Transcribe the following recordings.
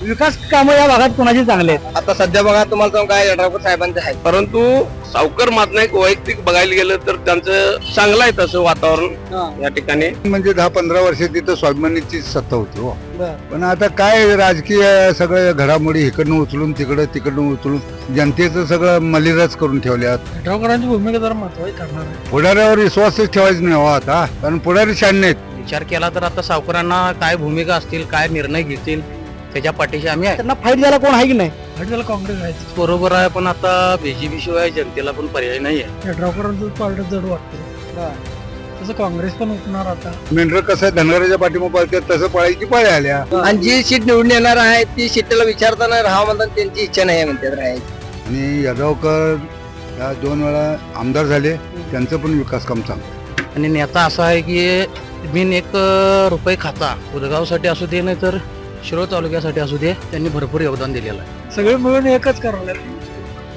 विकास कामं या भागात कोणाची चांगले आहेत? आता सध्या बघा तुम्हाला सांगू काय यड्रावकर साहेबांचे आहे, परंतु सावकर मातनाईक वैयक्तिक बघायला गेलं तर त्यांचं चांगलं आहे तसं वातावरण या ठिकाणी. म्हणजे 10-15 वर्ष तिथं स्वाभिमानीची सत्ता होती हो. पण आता काय राजकीय सगळं घडामोडी इकडनं उचलून तिकडनं उचलून जनतेचं सगळं मलिराज करून ठेवल्यात. यड्रावकरांची भूमिका जरा महत्वाची ठरणार आहे. पुढाऱ्यावर विश्वासच ठेवायचं नाही हो आता, कारण पुढारी शान नाहीत. विचार केला तर आता सावकारांना काय भूमिका असतील, काय निर्णय घेतील त्याच्या पाठीशी आम्ही आहे. त्यांना फाईट द्यायला कोण आहे की नाही? त्याला काँग्रेस आहे. बरोबर आहे, पण आता बीजेपी शिवाय जनतेला पण पर्याय नाही आहे. यड्रावकरांचं पार्ट जड वाटतं, तसं काँग्रेस पण उठणार आता. मेंढर कसं धनगराच्या पाठीमागे पळतात तसं पळायची पाळी आल्या. आणि जी सीट निवडून येणार आहे ती सीटेला विचारताना राहा म्हणतात, त्यांची इच्छा नाही म्हणतात राहायची. आणि यड्रावकर या 2 वेळा आमदार झाले, त्यांचं पण विकास काम चांगलं. आणि नेता असा आहे की बिन 1 रुपये खाता उदगावसाठी असू दे नाही तर शिरोळ तालुक्यासाठी असू दे, त्यांनी भरपूर योगदान दिलेलं आहे. सगळे मिळून एकच करावं.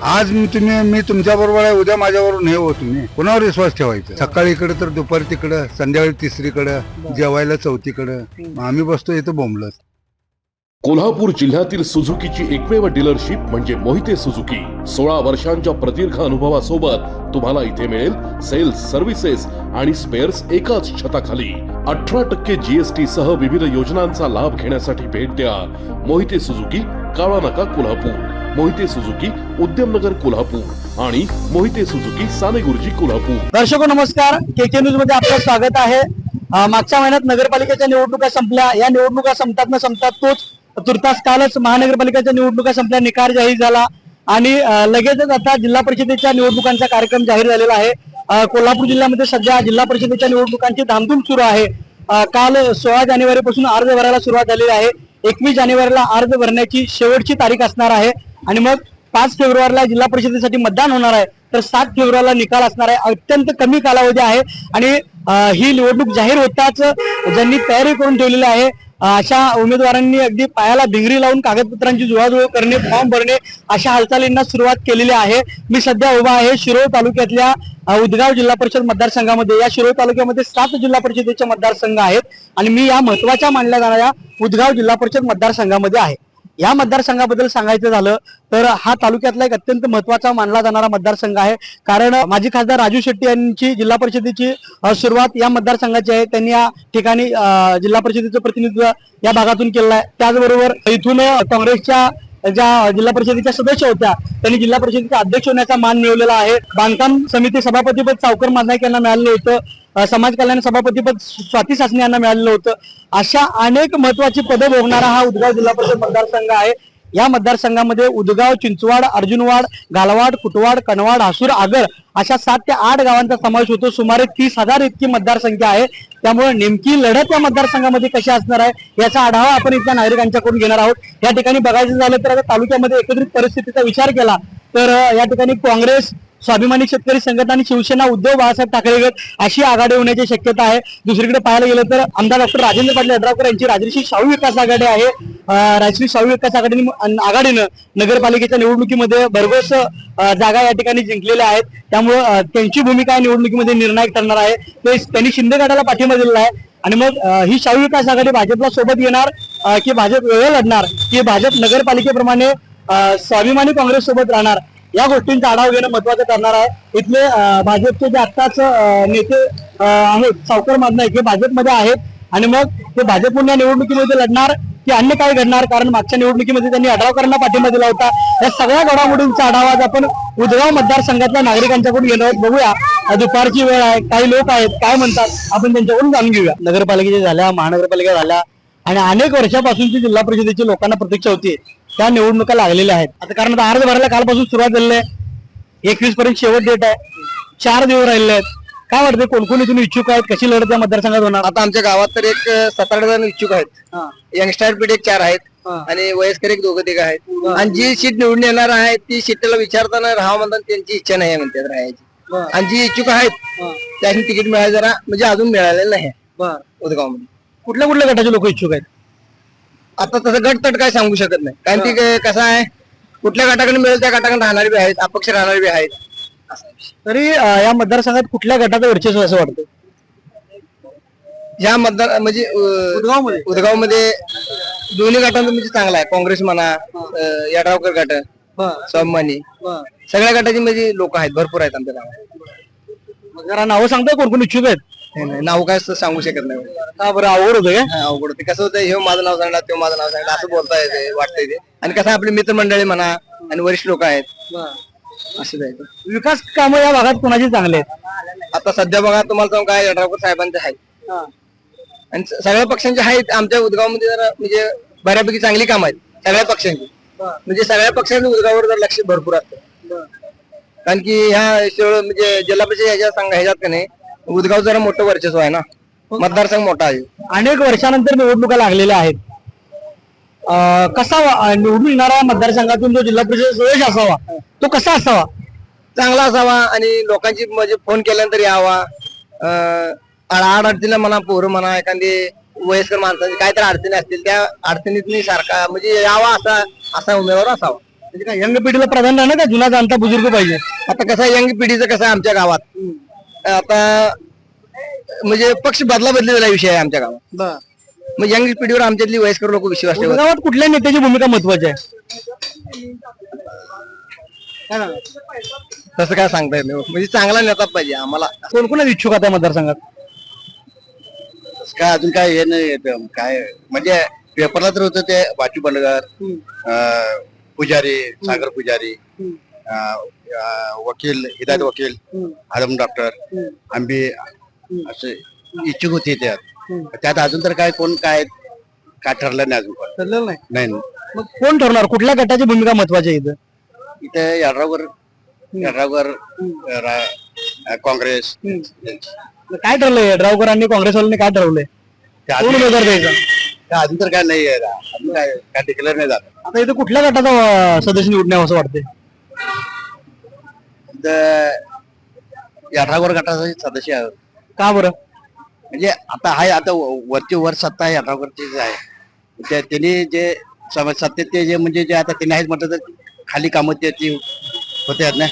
आज मी तुमच्या बरोबर आहे, उद्या माझ्याबरोबर नाही हो. तुम्ही कोणावर विश्वास ठेवायचा? सकाळी इकडे तर दुपारी तिकडं, संध्याकाळी तिसरीकडं, जेवायला चौथीकडं. आम्ही बसतो इथं बोंबलत. कोल्हापूर जिल्ह्यातील सुझुकीची एकमेव डीलरशिप म्हणजे मोहिते सुझुकी. 16 वर्षांच्या प्रदीर्घ अनुभवासोबत तुम्हाला इथे मिळेल सेल्स, सर्व्हिसेस आणि स्पेअर्स एकाच छताखाली. 18% GST सह विविध योजनांचा लाभ घेण्यासाठी भेट द्या. मोहिते सुझुकी, काळा नाका, कोल्हापूर. मोहिते सुझुकी, उद्यमनगर, कोल्हापूर आणि मोहिते सुझुकी, सानेगुरुजी, कोल्हापूर. दर्शको नमस्कार, KK न्यूज मध्ये आपलं स्वागत आहे. मागच्या महिन्यात नगरपालिकेच्या निवडणुका संपल्या. या निवडणुका संपतात तोच तुर्तास कालच महानगरपालिकेच्या निवडणुका संपल्या, निकाल जाहीर झाला आणि लगेचच आता जिल्हा परिषदेच्या निवडणुकांचा कार्यक्रम जाहीर झालेला आहे. कोल्हापूर जिल्ह्यामध्ये सध्या जिल्हा परिषदेच्या निवडणुकांची धामधूम सुरू आहे. काल 16 जानेवारी पासून अर्ज भरायला सुरुवात झालेली आहे. 21 जानेवारीला अर्ज भरण्याची शेवटची तारीख असणार आहे आणि मग 5 फेब्रुवारीला जिल्हा परिषदेसाठी मतदान होणार आहे, तर 7 फेब्रुवारीला निकाल असणार आहे. अत्यंत कमी कालावधी आहे आणि ही निवडणूक जाहीर होताच ज्यांनी तयारी करून ठेवलेली आहे अशा उमेदवारांनी अगदी पायाला भिंगरी लावून कागदपत्रांची जुळवाजुळव करणे, फॉर्म भरणे अशा हालचालींना सुरुवात केलेली आहे. मी सध्या उभा आहे शिरोळ तालुक्यातल्या उदगाव जिल्हा परिषद मतदारसंघामध्ये. या शिरोळ तालुक्यामध्ये 7 जिल्हा परिषदेचे मतदारसंघ आहेत आणि मी या महत्वाच्या मानल्या जाणाऱ्या उदगाव जिल्हा परिषद मतदारसंघामध्ये आहे. या मतदारसंघाबद्दल सांगायचं झालं तर हा तालुक्यातला एक अत्यंत महत्वाचा मानला जाणारा मतदारसंघ आहे, कारण माजी खासदार राजू शेट्टी यांची जिल्हा परिषदेची सुरुवात या मतदारसंघाची आहे. त्यांनी या ठिकाणी जिल्हा परिषदेचं प्रतिनिधित्व या भागातून केलेलं आहे. त्याचबरोबर इथून काँग्रेसच्या ज्या जिल्हा परिषदेच्या सदस्य होत्या त्यांनी जिल्हा परिषदेचे अध्यक्ष होण्याचा मान मिळवलेला आहे. बांधकाम समिती सभापतीपद सावकर मातनाईक यांना मिळालेलं होतं. समाज कल्याण सभापतीपद स्वाती सासने यांना मिळालेलं होतं. अशा अनेक महत्वाची पदं भोगणारा हा उदगाव जिल्हा परिषद मतदारसंघ आहे. या मतदारसंघामध्ये उदगाव, चिंचवाड, अर्जुनवाड, गालवाड, कुटवाड, कणवाड, हासूर, आगर अशा 7 ते 8 गावांचा समावेश होतो. सुमारे 30,000 इतकी मतदारसंख्या आहे. त्यामुळे नेमकी लढत या मतदारसंघामध्ये कशी असणार आहे याचा आढावा आपण इथल्या नागरिकांच्याकडून घेणार आहोत. या ठिकाणी बघायचं झालं तर आता तालुक्यामध्ये एकत्रित परिस्थितीचा विचार केला तर या ठिकाणी काँग्रेस, स्वाभिमानी शेतकरी संघटना आणि शिवसेना, उद्धव बाळासाहेब ठाकरे गट अशी आघाडी होण्याची शक्यता आहे. दुसरीकडे पाहायला गेलं तर आमदार डॉक्टर राजेंद्र पाटील यड्रावकर यांची राजश्री शाहू विकास आघाडी आहे. राजश्री शाहू विकास आघाडीनं नगरपालिकेच्या निवडणुकीमध्ये भरघोस जागा या ठिकाणी जिंकलेल्या आहेत. त्यामुळं त्यांची भूमिका या निवडणुकीमध्ये निर्णायक ठरणार आहे. त्यांनी शिंदे गटाला पाठिंबा दिलेला आहे आणि मग ही शाहू विकास आघाडी भाजपला सोबत येणार की भाजप वेगळं लढणार की भाजप नगरपालिकेप्रमाणे स्वाभिमानी काँग्रेस सोबत राहणार या गोष्टींचा आढावा घेणं महत्वाचं ठरणार आहे. इथले भाजपचे जे आत्ताच नेते आहेत सावकर मातनाईक हे भाजपमध्ये आहेत आणि मग ते भाजपच्या निवडणुकीमध्ये लढणार की अन्य काय घडणार, कारण मागच्या निवडणुकीमध्ये त्यांनी यड्रावकरांना पाठिंबा दिला होता. या सगळ्या घडामोडींचा आढावा आज आपण उदगाव मतदारसंघातल्या नागरिकांच्याकडून घेणार आहोत. बघूया, दुपारची वेळ आहे, काही लोक आहेत काय म्हणतात आपण त्यांच्याकडून जाणून घेऊया. नगरपालिकेच्या झाल्या, महानगरपालिका झाल्या आणि अनेक वर्षापासूनची जिल्हा परिषदेची लोकांना प्रतीक्षा होती. त्या निवडणुका लागलेल्या आहेत आता, कारण अर्ज भरायला कालपासून सुरुवात झालेली आहे. 21 पर्यंत शेवट डेट आहे. 4 दिवस राहिले आहेत. काय वाटतं कोण इथून इच्छुक आहेत, कशी लढत या मतदारसंघात होणार? आता आमच्या गावात तर एक 7-8 जण इच्छुक आहेत. यंगस्टर पिढी 4 आहेत आणि वयस्कर 2-3 आहेत. आणि जी सीट निवडून येणार आहे ती सीटेला विचारताना राहा म्हणतात, त्यांची इच्छा नाही म्हणतात राहायची. आणि जी इच्छुक आहेत त्यांनी तिकीट मिळालं जरा म्हणजे अजून मिळालेलं नाही उदगावमध्ये. कुठल्या गटाचे लोक इच्छुक आहेत? आता तसं गट तट काय सांगू शकत नाही, कारण ती कसं आहे कुठल्या गटाकडे मिळेल त्या गटाकडे राहणारी बी आहेत, अपक्ष राहणारी बी आहेत. तरी या मतदारसंघात कुठल्या गटाचं वर्चस्व असं वाटतं? या मतदार म्हणजे उदगावमध्ये दोन्ही गटांचं म्हणजे चांगला आहे. काँग्रेस म्हणा, यड्रावकर गट, स्वाभिमानी, सगळ्या गटाची म्हणजे लोक आहेत, भरपूर आहेत आमच्या गावात. जरा नावं सांगता कोण कोण इच्छुक आहेत? नाही, नाव काय असं सांगू शकत नाही. का बरं अवघड होतं काय? हा, अवघड होते. कसं होतं, हे माझं नाव सांगणार, ते माझं नाव सांगणार, असं बोलता येते, वाटतंय ते. आणि कसं आपली मित्रमंडळी म्हणा आणि वरिष्ठ लोक आहेत, असं जायचं. विकास कामं या भागात कोणाची चांगले आहेत? आता सध्या बघा, तुम्हाला सांगू काय, यड्रावकर साहेबांचे आहेत आणि सगळ्या पक्षांचे आहेत. आमच्या उदगावमध्ये जरा म्हणजे बऱ्यापैकी चांगली काम आहेत सगळ्या पक्षांची. म्हणजे सगळ्या पक्षांच्या उदगावर जर लक्ष भरपूर असतं, कारण की ह्या म्हणजे जिल्हा परिषद ह्याच्यात का नाही, उदगाव जरा मोठं वर्चस्व आहे ना, मतदारसंघ मोठा आहे. अनेक वर्षानंतर निवडणुका लागलेल्या आहेत. कसा निवडून येणारा मतदारसंघातून जो जिल्हा परिषद सदस्य असावा तो कसा असावा? चांगला असावा आणि लोकांची म्हणजे फोन केल्यानंतर यावा. अडचणीला म्हणा, पोरं म्हणा, एखादी वयस्कर माणसाची काय तर अडचणी असतील, त्या अडचणीत सारखा म्हणजे यावा असा उमेदवार असावा. म्हणजे काय यंग पिढीला प्राधान्य आहे ना, का जुना जाणता बुजुर्ग पाहिजे? आता कसं यंग पिढीचं कसं आहे आमच्या गावात, आता म्हणजे पक्ष बदला विषय आहे आमच्या गावात. मग यंग पिढीवर आमच्यातली वयस्कर लोक विश्वास ठेवतात. गावात कुठल्या नेत्याची भूमिका महत्वाची आहे? तसं काय सांगता येत नाही. म्हणजे चांगला नेता पाहिजे आम्हाला. कोण कोण इच्छुक आता मतदारसंघात? काय अजून काय हे नाही काय, म्हणजे पेपरला तर होतं ते बाचू बंडगर, पुजारी, सागर पुजारी, वकील हिदायत वकील, आदम डॉक्टर, आंबे असे इच्छुक होते त्यात अजून तर काय कोण काय ठरलं नाही अजून. ठरलेलं नाही. नाही, मग कोण ठरणार? कुठल्या गटाची भूमिका महत्वाची आहे इथं? इथे यड्रावकर काँग्रेस. काय ठरलंय? ड्रावकरांनी काँग्रेसवाल्यांनी काय ठरवलंय? कोण उमेदवार द्यायचा? अजून तर काय नाही आहे, अजून काय डिक्लेअर नाही झालं. आता इथं कुठल्या गटाचा सदस्य निवडून यावं असं वाटतंय? यड्रावकर गटाचा सदस्य आहे. का बरं? म्हणजे आता आहे, आता वरची वर सत्ता आहे यड्रावकरचीच आहे. त्यांनी जे सत्तेत ते जे म्हणजे जे आता त्यांनी आहेत म्हटलं तर खाली कामं त्याची होते आहेत ना.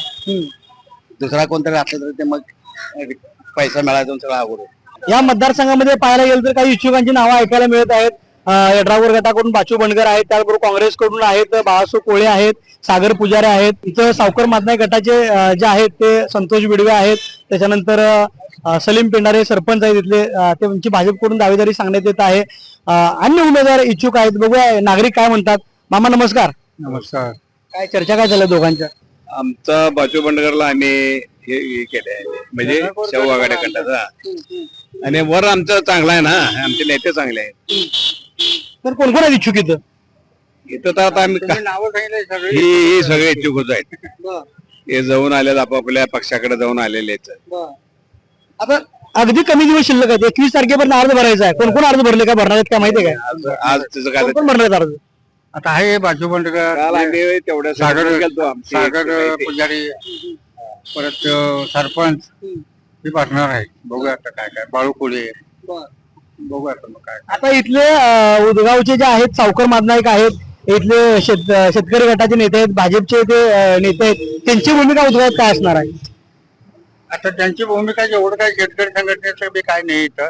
दुसरा कोणतरी असलं तर ते मग पैसा मिळायचा सगळं अवघड होतं. या मतदारसंघामध्ये पाहायला गेलं तर काही इच्छुकांची नावं ऐकायला मिळत आहेत. यड्रावकर गटाकडून बाचू बंडगर आहेत, त्याचबरोबर काँग्रेसकडून आहेत बाळासाहेब कोळे आहेत, सागर पुजारी आहेत. इथं सावकर मातनाई गटाचे जे आहेत ते संतोष बिडवे आहेत. त्याच्यानंतर सलीम पेंढारे सरपंच आहेत इथले, त्यांची भाजपकडून दावेदारी सांगण्यात येत आहे. अन्य उमेदवार इच्छुक आहेत. बघूया नागरिक काय म्हणतात. मामा नमस्कार. नमस्कार. काय चर्चा काय चालल्या दोघांच्या? आमचा बाचू बंडगरला आम्ही हे केलंय, म्हणजे शाहू आघाडी गटाचा, आणि वर आमचं चांगला आहे ना, आमचे नेते चांगले आहेत. तर कोण कोण आहेत इच्छुक इथं? इथं तर आता आम्ही ही सगळे इच्छुक होत आहेत. हे जाऊन आले, आपापल्या पक्षाकडे जाऊन आलेले आहेत. आता अगदी कमी दिवस शिल्लक आहेत. 21 तारखेपर्यंत अर्ज भरायचा आहे. कोण कोण अर्ज भरले काय भरणार आहेत काय माहितीये काय? आज त्याचं काय कोण कोण भरणार आहेत अर्ज? आता आहे बाजू बंडगर, काल आम्ही तेवढ्या सागर पुजारी, परत सरपंच हे भरणार आहे. बघूया आता काय काय, बाळू कोळी, बघूया आता मग काय. आता इथले उदगावचे जे आहेत सावकर मादनाईक आहेत, इथले शेतकरी गटाचे नेते आहेत, भाजपचे ते नेते आहेत, त्यांची भूमिका उदगावात काय असणार आहे? आता त्यांची भूमिका जेवढं काय शेतकरी संघटनेचं बी काय नाही इथं,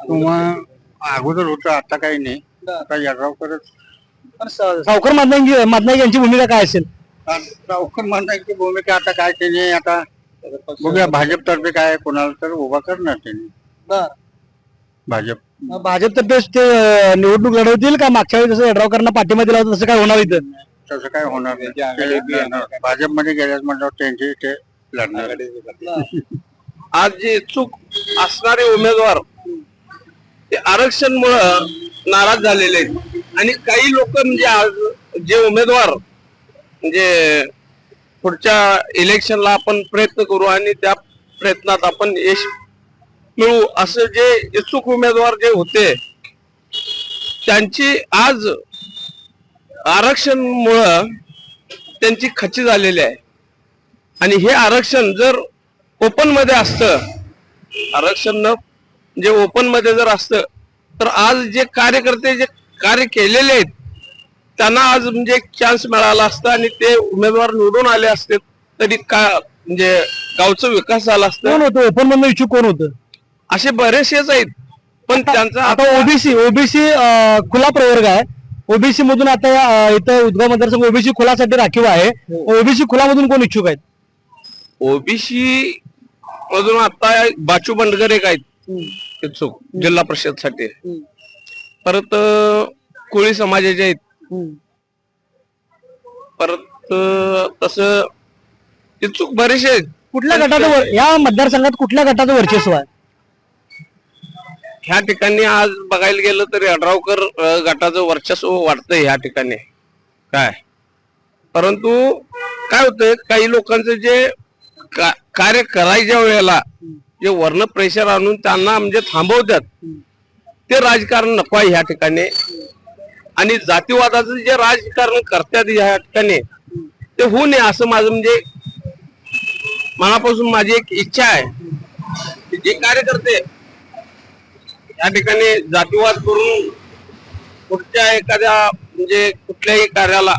किंवा अगोदर होतं, आता काही नाही. आता यड्रावकरच. सावकर मादनाईक यांची भूमिका काय असेल? सावकर मानण्याची भूमिका आता काय त्यांनी आता बघूया, भाजपतर्फे काय कोणाला तर उभा करणार त्यांनी. भाजपतर्फे ते निवडणूक लढवतील का? मागच्या वेळी जसं यड्रावकरांना पाठिंबा दिला होता तसं काय होणार इथं? तसं काय होणार नाही. भाजपमध्ये गेल्यास म्हटलं त्यांची ते लढणार. आज जे इच्छुक असणारे उमेदवार ते आरक्षण मुळे नाराज झालेले आहेत, आणि काही लोक म्हणजे आज जे उमेदवार म्हणजे पुढच्या इलेक्शनला आपण प्रयत्न करू आणि त्या प्रयत्नात आपण यश मिळू असं जे इच्छुक उमेदवार जे होते त्यांची आज आरक्षणमुळं त्यांची खची झालेली आहे. आणि हे आरक्षण जर ओपन मध्ये असतं, आरक्षण न जे ओपन मध्ये जर असतं, तर आज जे कार्यकर्ते जे कार्य केलेले आहेत त्यांना आज म्हणजे एक चान्स मिळाला असता आणि ते उमेदवार निवडून आले असते, तरी का म्हणजे गावचा विकास झाला असता. कोण होतं ओपन मधलं इच्छुक? कोण होतं? असे बरेचसेच आहेत, पण त्यांचा आता ओबीसी खुला प्रवर्ग आहे. ओबीसी मधून आता इथं उदगाव मतदारसंघ ओबीसी खुलासाठी राखीव आहे. ओबीसी खुलामधून कोण इच्छुक आहेत? ओबीसी मधून आता बाचू बंडगर एक आहेत इच्छुक जिल्हा परिषद साठी. परत कोळी समाजाचे आहेत. परत तसं इच्छुक बरेचसे आहेत. कुठल्या गटाचं या मतदारसंघात कुठल्या गटाचं वर्चस्व आहे? ह्या ठिकाणी आज बघायला गेलं तर यड्रावकर गटाचं वर्चस्व वाटतंय ह्या ठिकाणी काय. परंतु काय होतंय काही लोकांचं जे कार्य करायच्या वेळेला जे वर्ण प्रेशर आणून त्यांना म्हणजे थांबवतात ते राजकारण नको आहे ह्या ठिकाणी. आणि जातीवादाचं जे राजकारण करतात ह्या ठिकाणी ते होऊ नये असं माझं म्हणजे मनापासून माझी एक इच्छा आहे. जे कार्यकर्ते या ठिकाणी जातीवाद करून कुठच्या एखाद्या म्हणजे कुठल्याही कार्याला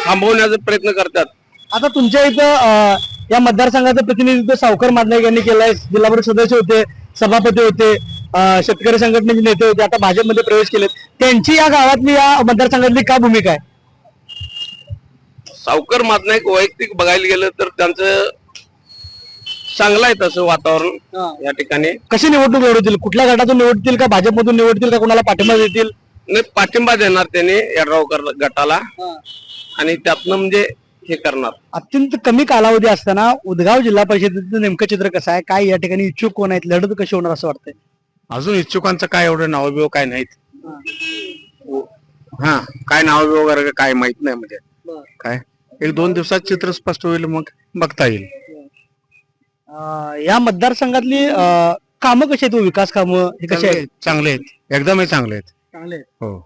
थांबवण्याचा प्रयत्न करतात. आता तुमच्या इथं या मतदारसंघाचं प्रतिनिधित्व सावकर मादनाईक यांनी केलंय. जिल्हा परिषद सदस्य होते, सभापती होते, शेतकरी संघटनेचे नेते होते, आता भाजपमध्ये प्रवेश केले. त्यांची या गावातली या मतदारसंघातली काय भूमिका आहे? सावकर मादनाईक वैयक्तिक बघायला गेलं तर त्यांचं चांगलं आहे तसं वातावरण या ठिकाणी. कशी निवडणूक लढवतील? कुठल्या गटातून निवडतील का भाजपमधून निवडतील का कोणाला पाठिंबा देतील? नाही, पाठिंबा देणार त्यांनी यड्रावकर गटाला आणि त्यातनं म्हणजे हे करणार. अत्यंत कमी कालावधी असताना उदगाव जिल्हा परिषदेचं नेमकं चित्र कसं आहे? काय या ठिकाणी इच्छुक कोण आहेत? लढत कशी होणार असं वाटतंय? अजून इच्छुकांचं काय एवढं नाव बिव काय नाहीत. हा काय नाव बिव वगैरे काय माहित नाही म्हणजे काय. 1-2 दिवसात चित्र स्पष्ट होईल मग बघता येईल. या मतदारसंघातली कामं कशी आहेत? विकास कामं हे कशी आहेत? चांगले आहेत, एकदमही चांगले आहेत. चांगले आहेत. हो.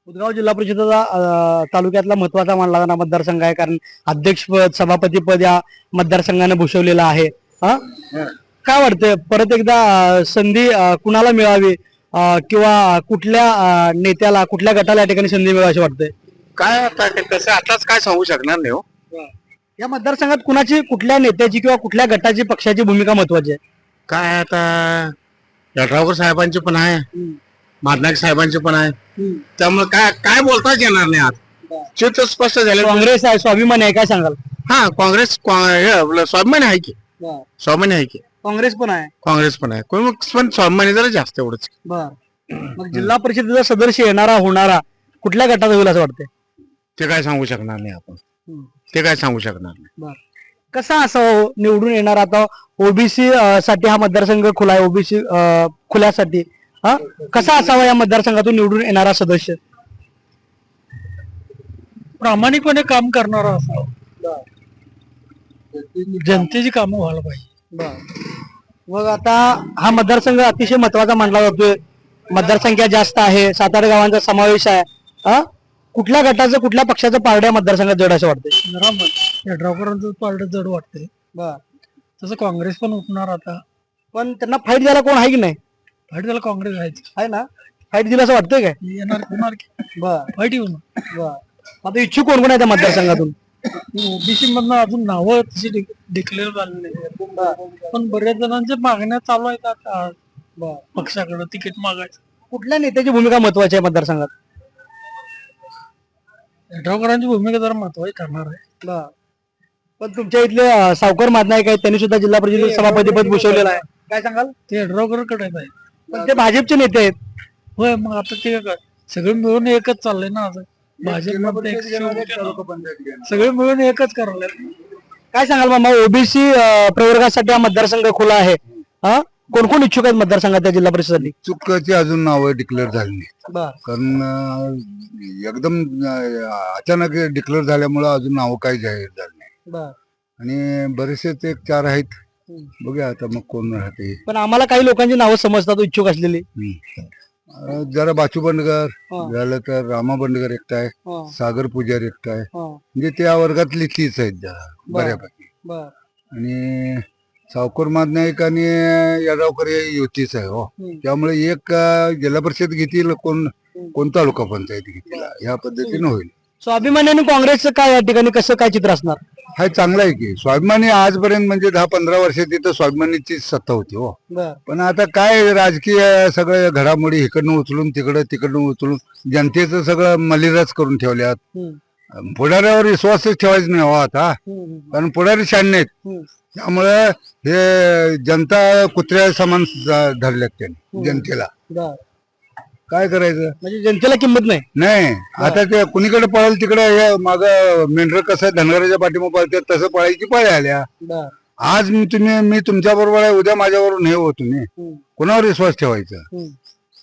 उदगाव जिल्हा परिषदेचा तालुक्यातला महत्वाचा मानला जाणारा मतदारसंघ आहे, कारण अध्यक्षपद सभापतीपद या मतदारसंघाने भूषवलेलं आहे. काय वाटतंय परत एकदा संधी कुणाला मिळावी किंवा कुठल्या नेत्याला कुठल्या गटाला या ठिकाणी संधी मिळावी असं वाटतंय? काय आता तसं आताच काय सांगू शकणार नाही हो. या मतदारसंघात कुणाची कुठल्या नेत्याची किंवा कुठल्या गटाची पक्षाची भूमिका महत्वाची आहे? काय आता यड्रावकर साहेबांची पण आहे, मादनाईक साहेबांची पण आहे, त्यामुळे काय काय बोलताच येणार नाही. आज चित्र स्पष्ट झालं. काँग्रेस आहे, स्वाभिमान आहे, काय सांगाल? हा काँग्रेस स्वाभिमानी आहे की, स्वाभिमानी आहे की, काँग्रेस पण आहे, काँग्रेस पण आहे. कोण पण स्वाभिमानी जरा जास्त एवढंच. बर. मग जिल्हा परिषदेचा सदस्य येणारा होणारा कुठल्या गटाचा होईल असं वाटतंय? ते काय सांगू शकणार नाही आपण. ते काय सांगू शकणार नाही. बर. कसा असावं निवडून येणार? आता ओबीसी साठी हा मतदारसंघ खुला आहे. ओबीसी खुल्यासाठी कसा असावा या मतदारसंघातून निवडून येणारा सदस्य? प्रामाणिकपणे काम करणारा असावा, जनतेची कामं व्हायला पाहिजे. मग आता हा मतदारसंघ अतिशय महत्वाचा मानला जातोय. मतदारसंख्या जास्त आहे, 7-8 गावांचा समावेश आहे. कुठल्या गटाचं कुठल्या पक्षाचं पारडं या मतदारसंघात जड असं वाटतंय? यड्रावकरांचं पारडं जड वाटतंय. तसं काँग्रेस पण उठणार आता. पण त्यांना फाईट द्यायला कोण आहे की नाही? फाईट त्याला काँग्रेस आहे ना? फाईट दिला असं वाटतंय काय? येणार होणार की फाईट येऊन. आता इच्छुक कोण कोण आहे त्या मतदारसंघातून? ओबीसी मधनं अजून नावं तशी डिक्लेअर झाली नाही, पण बऱ्याच जणांच्या मागण्या चालू आहेत आता पक्षाकडे तिकीट मागायचं. कुठल्या नेत्याची भूमिका महत्वाची आहे मतदारसंघात? यड्रावकरांची भूमिका जरा महत्वाची ठरणार आहे. पण तुमच्या इथले सावकर मादनाईक आहेत, त्यांनी सुद्धा जिल्हा परिषद सभापतीपद भूषवलेलं आहे, काय सांगाल? ते यड्रावकरकडे आहे. पण ते भाजपचे नेते आहेत. होय, मग आता ते सगळे मिळून एकच चाललंय ना. आता भाजप सगळे मिळून एकच करायला. काय सांगाल मामा? ओबीसी प्रवर्गासाठी हा मतदारसंघ खुला आहे. कोण कोण इच्छुक आहेत मतदारसंघात त्या जिल्हा परिषदेसाठी? चुकाची अजून नावं डिक्लेअर झाली नाही, कारण एकदम अचानक डिक्लेअर झाल्यामुळे अजून नावं काही जाहीर झाली नाही. आणि बरेचसे 1-4 आहेत. बघूया आता मग कोण राहते. पण आम्हाला काही लोकांची नावं समजतात इच्छुक असलेली. जरा बाचू बंडगर झालं तर रामा बंडगर एकटा आहे, सागर पुजारी एकटा आहे. म्हणजे त्या वर्गातली तीच आहेत जरा बऱ्यापैकी. आणि सावकर मादनाईक आणि यड्रावकर हे युतीच आहे हो. त्यामुळे एक जिल्हा परिषद घेतील, कोण तालुका पंचायत घेतील, ह्या पद्धतीने होईल. स्वाभिमानी आणि काँग्रेसचं काय या ठिकाणी कसं काय चित्र असणार? हा चांगला आहे की स्वाभिमानी आजपर्यंत म्हणजे 10-15 वर्ष तिथं स्वाभिमानीची सत्ता होती हो. बर पण आता काय राजकीय सगळं घडामोडी इकडनं उचलून तिकडनं उचलून जनतेचं सगळं मलिराज करून ठेवल्यात. पुढाऱ्यावर विश्वासच ठेवायचा नाही हो आता, कारण पुढारी शान नाहीत. त्यामुळे हे जनता कुत्र्या समान धरल्यात त्यांनी जनतेला. बर काय करायचं म्हणजे जनतेला किंमत नाही. नाही. आता ते कुणीकडे पळेल तिकडे हे माग मेंढर कसं धनगराच्या पाठीमाग पळतात तसं पळायची पाळी आल्या. बर आज मी तुमच्या बरोबर आहे, उद्या माझ्याबरोबर नाही हो. तुम्ही कोणावर विश्वास ठेवायचा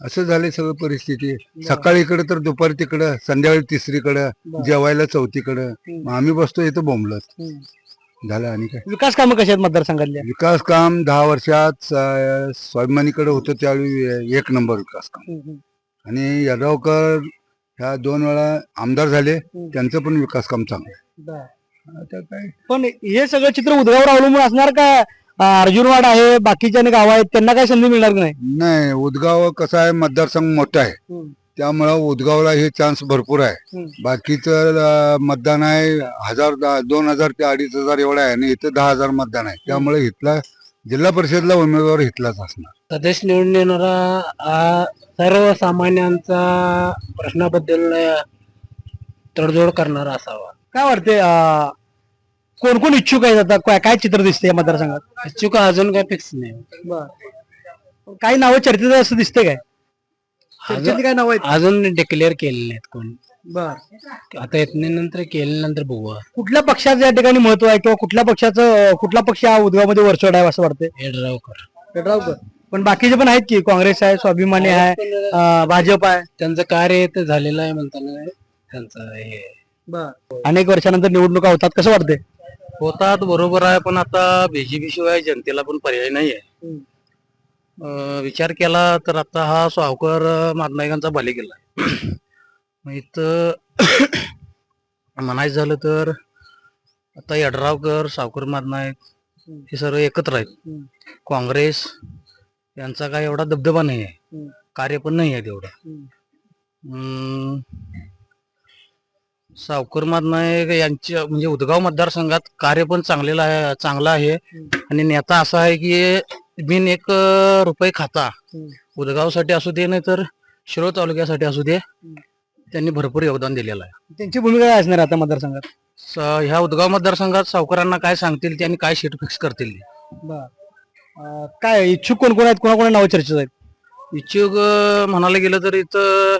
असं झालंय सगळं परिस्थिती. सकाळी इकडे तर दुपारी तिकडं, संध्याकाळी तिसरीकडं, जेवायला चौथीकडं. मग आम्ही बसतो इथं बोंबलत झालं. आणि काय विकास कामं कशी आहेत मतदारसंघातल्या? विकास काम 10 वर्षात स्वाभिमानीकडे होतं त्यावेळी 1 नंबर विकास काम. आणि यड्रावकर ह्या 2 वेळा आमदार झाले, त्यांचं पण विकास काम चांगलं आहे. आता काय पण हे सगळं चित्र उदगावर अवलंबून असणार का? अर्जुनवाड आहे, बाकीच्या गाव आहेत, त्यांना काही संधी मिळणार की नाही? नाही, उदगाव कसा आहे, मतदारसंघ मोठा आहे, त्यामुळं उदगावला हे चान्स भरपूर आहे. बाकीचं मतदान आहे 1000, 2000 ते 2500 एवढं आहे आणि इथं 10,000 मतदान आहे. त्यामुळे इथला जिल्हा परिषदला उमेदवार इथलाच असणार. सदस्य निवडून येणारा सर्वसामान्यांचा प्रश्नाबद्दल तडजोड करणारा असावा. काय वाटते कोण कोण इच्छुक आहेत आता? काय चित्र दिसते या मतदारसंघात? इच्छुक अजून काय फिक्स नाही. काही नावं चर्चेत असं दिसते काय? चर्चेतली काय नावं आहेत? अजून डिक्लेअर केले नाहीत कोण. बर आता नंतर केल्यानंतर बघू. कुठल्या पक्षाचं या ठिकाणी महत्व आहे किंवा कुठला पक्ष हा उदगावमध्ये वरचढ आहे असं वाटतंय? येड्रावकर. पण बाकीचे पण आहेत की, काँग्रेस आहे, स्वाभिमानी आहे, भाजप आहे. त्यांचं कार्य ते झालेलं आहे म्हणताना त्यांचं हे अनेक वर्षानंतर निवडणुका होतात, कसं वाटतंय? होतात, बरोबर आहे. पण आता बीजेपी शिवाय जनतेला पण पर्याय नाही आहे. विचार केला तर आता हा सावकर मादनायकांचा बली गेला. इथं म्हणायचं झालं तर आता यड्रावकर, सावकर मादनायक हे सर्व एकत्र आहेत. काँग्रेस यांचा काय एवढा दबदबा नाही आहे, कार्य पण नाही आहे तेवढं. सावकर मादनायक यांच्या म्हणजे उदगाव मतदारसंघात कार्य पण चांगलं आहे. आणि नेता असा आहे की बिन 1 रुपये खाता उदगावसाठी असू दे नाही तर शिरोळ तालुक्यासाठी असू दे, त्यांनी भरपूर योगदान दिलेलं आहे. त्यांची भूमिका काय असणार आता मतदारसंघात? ह्या उदगाव मतदारसंघात सावकारांना काय सांगतील ते आणि काय सीट फिक्स करतील ते. काय इच्छुक कोण कोण आहेत? कोणाकोणा नाव चर्चेत आहेत? इच्छुक म्हणायला गेलं तर इथं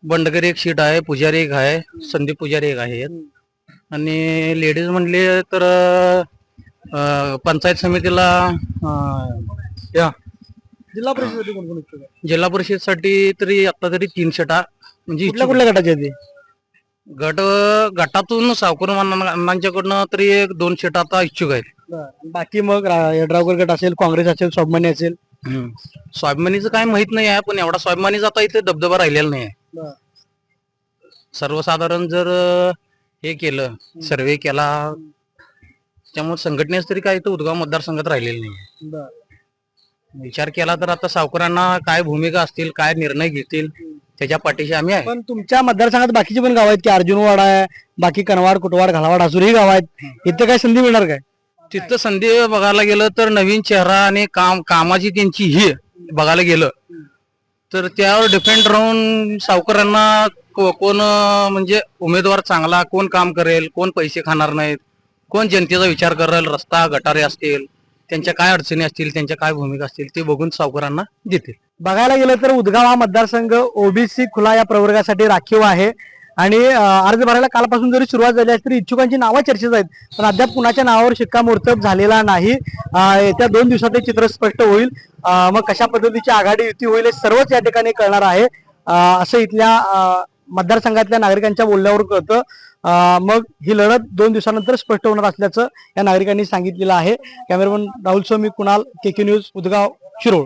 बंडगर एक सीट आहे, पुजारी एक आहे, संदीप पुजारी एक आहे. आणि लेडीज म्हणले तर पंचायत समितीला जिल्हा परिषदेसाठी कोण कोण इच्छुक आहे? जिल्हा परिषदसाठी तरी आता तरी 3 सीटा म्हणजे कुठल्या गटाचे आहेत? गटातून सावकर अण्णांच्याकडनं तरी 1-2 सीटा आता इच्छुक आहेत. बाकी मग यड्रावकर गट असेल, काँग्रेस असेल, स्वाभिमानी असेल. स्वाभिमानीचं काय माहित नाही आहे, पण एवढा स्वाभिमानीचा आता इथे दबदबा राहिलेला नाही आहे. सर्वसाधारण जर हे केलं, सर्वे केला, त्यामुळे संघटनेच तरी काय इथं उदगाव मतदारसंघात राहिलेलं नाही. विचार केला तर आता सावकारांना काय भूमिका असतील, काय निर्णय घेतील, त्याच्या पाठीशी आम्ही आहे. पण तुमच्या मतदारसंघात बाकीची पण गाव आहेत की, अर्जुनवाड आहे, बाकी कनवाड, कुटवाड, घालावाड, हसूर ही गाव आहेत. इथे काय संधी मिळणार काय? तिथं संधी बघायला गेलं तर नवीन चेहरा आणि कामाची त्यांची ही बघायला गेलं तर त्यावर डिपेंड राहून सावकारांना कोण म्हणजे उमेदवार चांगला, कोण काम करेल, कोण पैसे खाणार नाहीत, कोण जनतेचा विचार करेल, रस्ता गटारे असतील, त्यांच्या काय अडचणी असतील, त्यांच्या काय भूमिका असतील ते बघून सावकारांना देतील. बघायला गेलं तर उदगाव हा मतदारसंघ ओबीसी खुला या प्रवर्गासाठी राखीव आहे. आणि अर्ज भरायला कालपासून जरी सुरुवात झाली असली तरी इच्छुकांची नावं चर्चेत आहेत, पण अद्याप कुणाच्या नावावर शिक्कामोर्तब झालेला नाही. येत्या 2 दिवसात हे चित्र स्पष्ट होईल. मग कशा पद्धतीची आघाडी युती होईल हे सर्वच या ठिकाणी कळणार आहे, असं इथल्या मतदारसंघातल्या नागरिकांच्या बोलण्यावर कळतं. मग ही लढत 2 दिवसानंतर स्पष्ट होणार असल्याचं या नागरिकांनी सांगितलेलं आहे. कॅमेरामन राहुल स्वामी, कुणाल, KK न्यूज, उदगाव, शिरोळ.